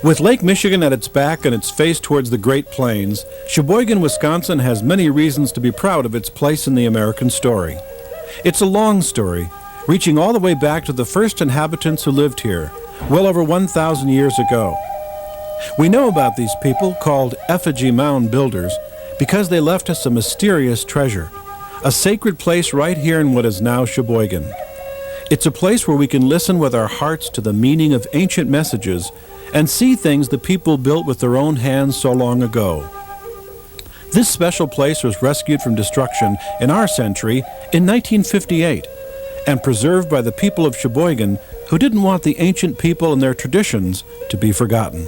With Lake Michigan at its back and its face towards the Great Plains, Sheboygan, Wisconsin has many reasons to be proud of its place in the American story. It's a long story, reaching all the way back to the first inhabitants who lived here, well over 1,000 years ago. We know about these people, called Effigy Mound builders, because they left us a mysterious treasure, a sacred place right here in what is now Sheboygan. It's a place where we can listen with our hearts to the meaning of ancient messages and see things the people built with their own hands so long ago. This special place was rescued from destruction in our century in 1958 and preserved by the people of Sheboygan who didn't want the ancient people and their traditions to be forgotten.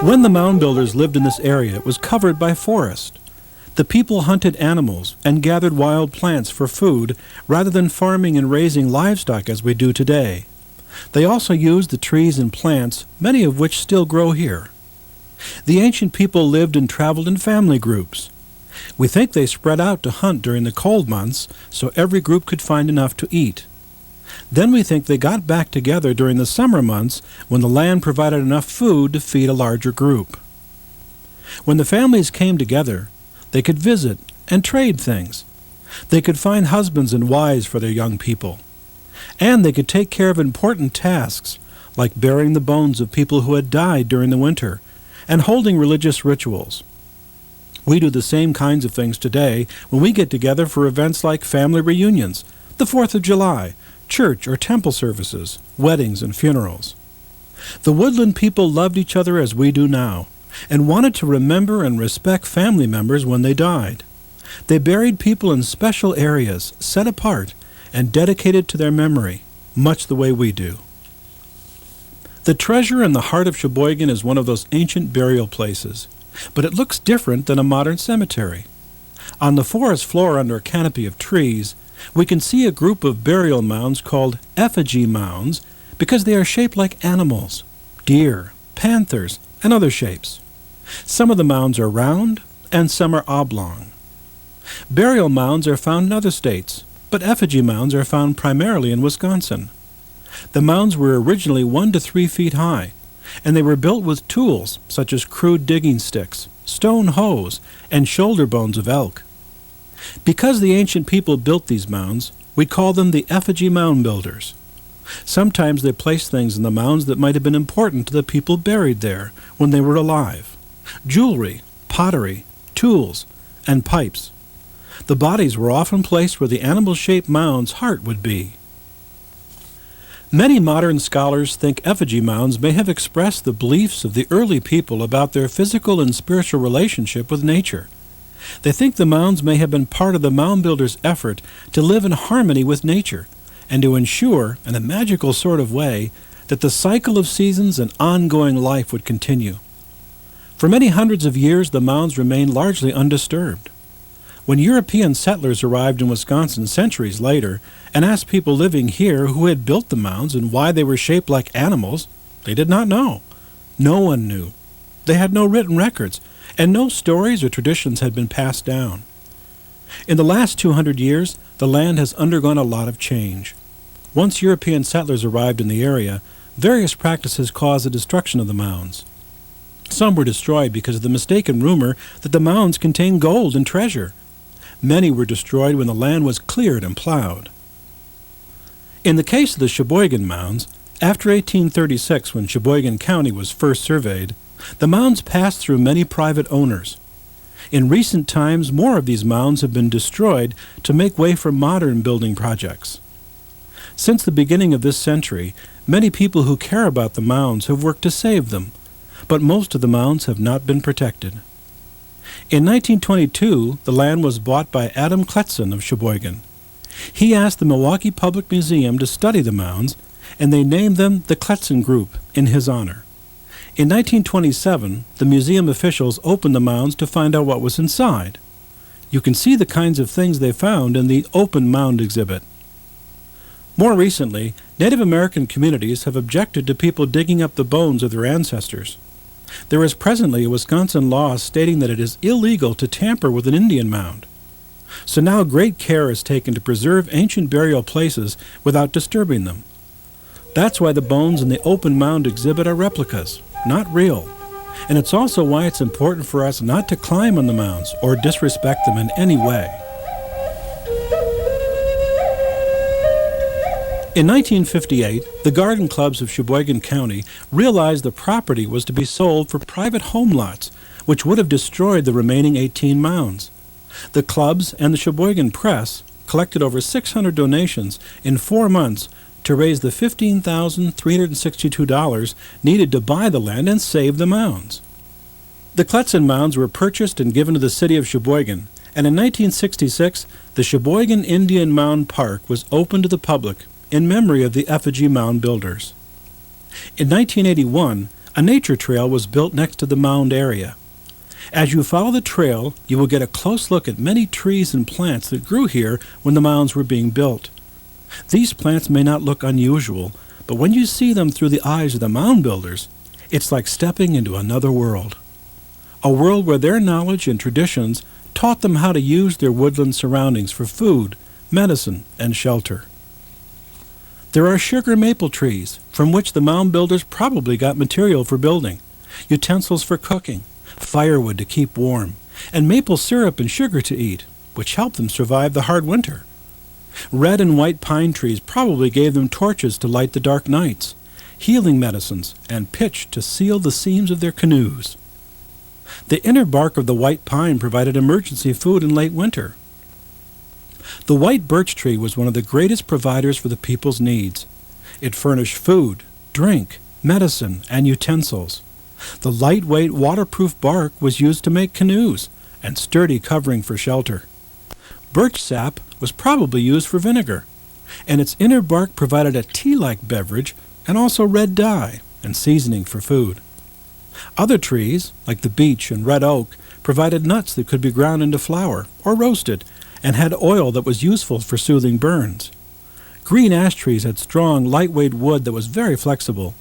When the mound builders lived in this area, it was covered by forest. The people hunted animals and gathered wild plants for food rather than farming and raising livestock as we do today. They also used the trees and plants, many of which still grow here. The ancient people lived and traveled in family groups. We think they spread out to hunt during the cold months so every group could find enough to eat. Then we think they got back together during the summer months when the land provided enough food to feed a larger group. When the families came together, they could visit and trade things. They could find husbands and wives for their young people. And they could take care of important tasks, like burying the bones of people who had died during the winter and holding religious rituals. We do the same kinds of things today when we get together for events like family reunions, the 4th of July, church or temple services, weddings and funerals. The woodland people loved each other as we do now, and wanted to remember and respect family members when they died. They buried people in special areas, set apart and dedicated to their memory, much the way we do. The treasure in the heart of Sheboygan is one of those ancient burial places, but it looks different than a modern cemetery. On the forest floor under a canopy of trees, we can see a group of burial mounds called effigy mounds because they are shaped like animals, deer, panthers, and other shapes. Some of the mounds are round, and some are oblong. Burial mounds are found in other states, but effigy mounds are found primarily in Wisconsin. The mounds were originally 1 to 3 feet high, and they were built with tools such as crude digging sticks, stone hoes, and shoulder bones of elk. Because the ancient people built these mounds, we call them the effigy mound builders. Sometimes they placed things in the mounds that might have been important to the people buried there when they were alive. Jewelry, pottery, tools, and pipes. The bodies were often placed where the animal-shaped mound's heart would be. Many modern scholars think effigy mounds may have expressed the beliefs of the early people about their physical and spiritual relationship with nature. They think the mounds may have been part of the mound builders' effort to live in harmony with nature and to ensure, in a magical sort of way, that the cycle of seasons and ongoing life would continue. For many hundreds of years, the mounds remained largely undisturbed. When European settlers arrived in Wisconsin centuries later and asked people living here who had built the mounds and why they were shaped like animals, they did not know. No one knew. They had no written records, and no stories or traditions had been passed down. In the last 200 years, the land has undergone a lot of change. Once European settlers arrived in the area, various practices caused the destruction of the mounds. Some were destroyed because of the mistaken rumor that the mounds contained gold and treasure. Many were destroyed when the land was cleared and plowed. In the case of the Sheboygan mounds, after 1836, when Sheboygan County was first surveyed, the mounds passed through many private owners. In recent times, more of these mounds have been destroyed to make way for modern building projects. Since the beginning of this century, many people who care about the mounds have worked to save them, but most of the mounds have not been protected. In 1922, the land was bought by Adam Kletzen of Sheboygan. He asked the Milwaukee Public Museum to study the mounds, and they named them the Kletzen Group in his honor. In 1927, the museum officials opened the mounds to find out what was inside. You can see the kinds of things they found in the open mound exhibit. More recently, Native American communities have objected to people digging up the bones of their ancestors. There is presently a Wisconsin law stating that it is illegal to tamper with an Indian mound. So now great care is taken to preserve ancient burial places without disturbing them. That's why the bones in the open mound exhibit are replicas, not real. And it's also why it's important for us not to climb on the mounds or disrespect them in any way. In 1958, the garden clubs of Sheboygan County realized the property was to be sold for private home lots, which would have destroyed the remaining 18 mounds. The clubs and the Sheboygan Press collected over 600 donations in 4 months to raise the $15,362 needed to buy the land and save the mounds. The Kletzen Mounds were purchased and given to the city of Sheboygan, and in 1966, the Sheboygan Indian Mound Park was opened to the public in memory of the Effigy Mound builders. In 1981, a nature trail was built next to the mound area. As you follow the trail, you will get a close look at many trees and plants that grew here when the mounds were being built. These plants may not look unusual, but when you see them through the eyes of the mound builders, it's like stepping into another world. A world where their knowledge and traditions taught them how to use their woodland surroundings for food, medicine, and shelter. There are sugar maple trees, from which the mound builders probably got material for building, utensils for cooking, firewood to keep warm, and maple syrup and sugar to eat, which helped them survive the hard winter. Red and white pine trees probably gave them torches to light the dark nights, healing medicines, and pitch to seal the seams of their canoes. The inner bark of the white pine provided emergency food in late winter. The white birch tree was one of the greatest providers for the people's needs. It furnished food, drink, medicine, and utensils. The lightweight, waterproof bark was used to make canoes and sturdy covering for shelter. Birch sap was probably used for vinegar, and its inner bark provided a tea-like beverage and also red dye and seasoning for food. Other trees, like the beech and red oak, provided nuts that could be ground into flour or roasted and had oil that was useful for soothing burns. Green ash trees had strong, lightweight wood that was very flexible.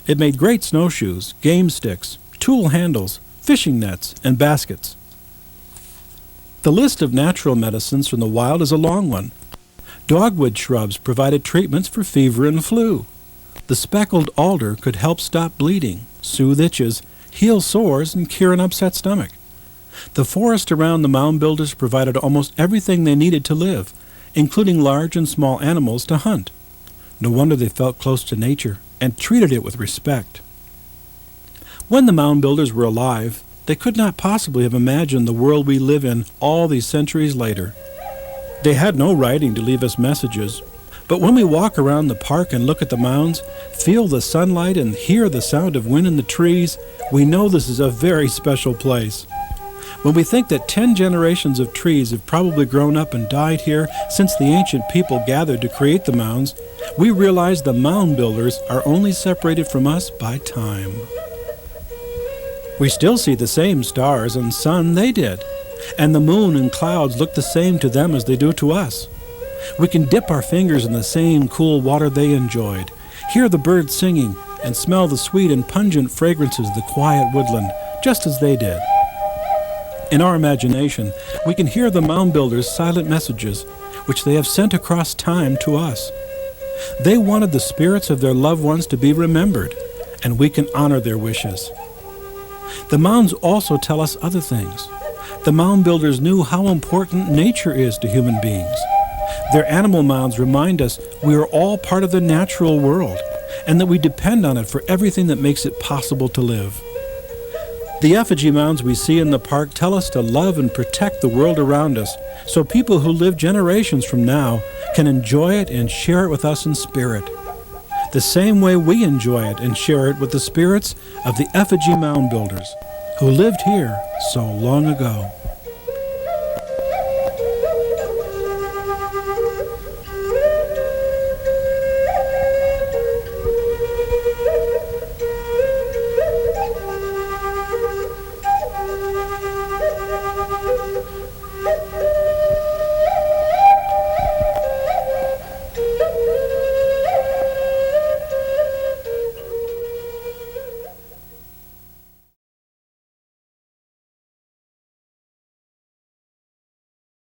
It made great snowshoes, game sticks, tool handles, fishing nets, and baskets. The list of natural medicines from the wild is a long one. Dogwood shrubs provided treatments for fever and flu. The speckled alder could help stop bleeding, soothe itches, heal sores, and cure an upset stomach. The forest around the mound builders provided almost everything they needed to live, including large and small animals to hunt. No wonder they felt close to nature and treated it with respect. When the mound builders were alive, they could not possibly have imagined the world we live in all these centuries later. They had no writing to leave us messages, but when we walk around the park and look at the mounds, feel the sunlight and hear the sound of wind in the trees, we know this is a very special place. When we think that 10 generations of trees have probably grown up and died here since the ancient people gathered to create the mounds, we realize the mound builders are only separated from us by time. We still see the same stars and sun they did, and the moon and clouds look the same to them as they do to us. We can dip our fingers in the same cool water they enjoyed, hear the birds singing, and smell the sweet and pungent fragrances of the quiet woodland, just as they did. In our imagination, we can hear the mound builders' silent messages, which they have sent across time to us. They wanted the spirits of their loved ones to be remembered, and we can honor their wishes. The mounds also tell us other things. The mound builders knew how important nature is to human beings. Their animal mounds remind us we are all part of the natural world, and that we depend on it for everything that makes it possible to live. The effigy mounds we see in the park tell us to love and protect the world around us, so people who live generations from now can enjoy it and share it with us in spirit, the same way we enjoy it and share it with the spirits of the effigy mound builders who lived here so long ago.